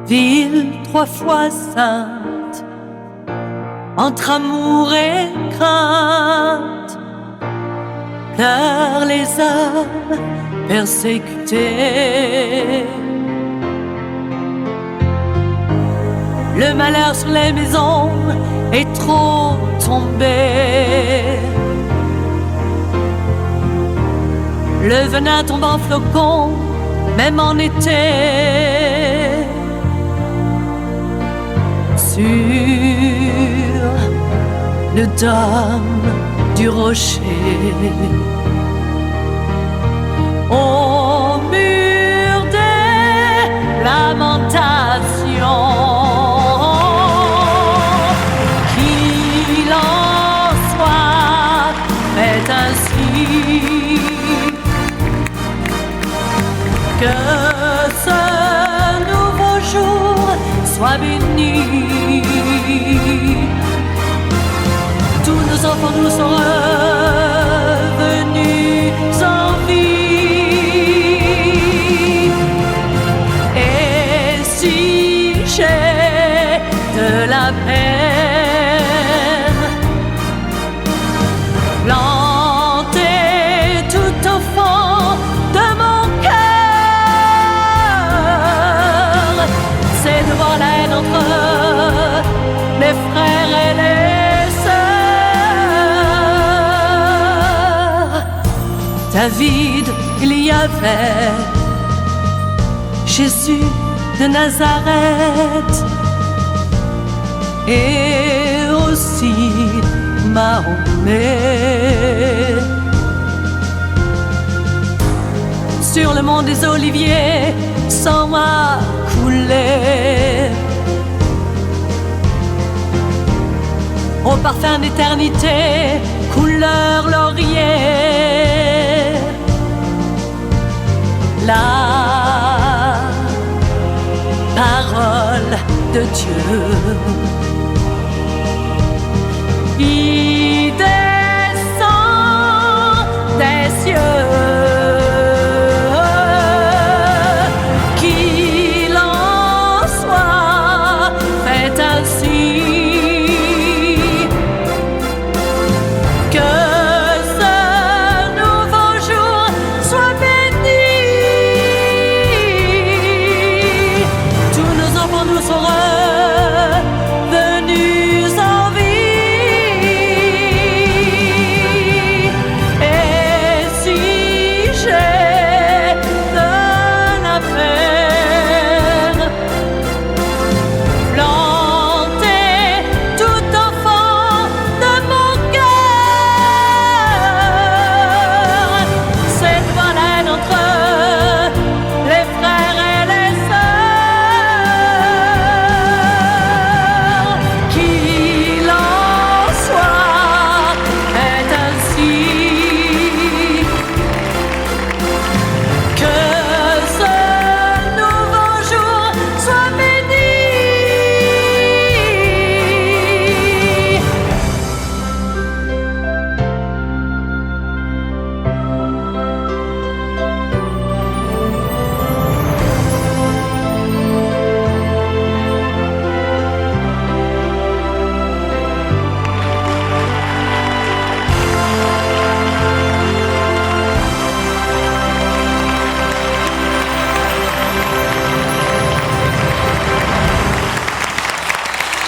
ville 3 fois sainte, entre amour et crainte, pleurent les âmes persécutées. Le malheur sur les maisons est trop tombé. Le venin tombe en flocons, même en été. Sur le dôme du rocher, au mur des lamentations, qu'il en soit fait ainsi, que ce nouveau jour soit béni. Tous nos enfants nous sont revenus en vie. Et si j'ai de la peine, plantez tout au fond de mon cœur, c'est de voir la haine entre les frères et les sœurs. David, il y avait Jésus de Nazareth et aussi Mahomet. Sur le mont des Oliviers, sang a coulé. Au parfum d'éternité, couleur laurier. La parole de Dieu.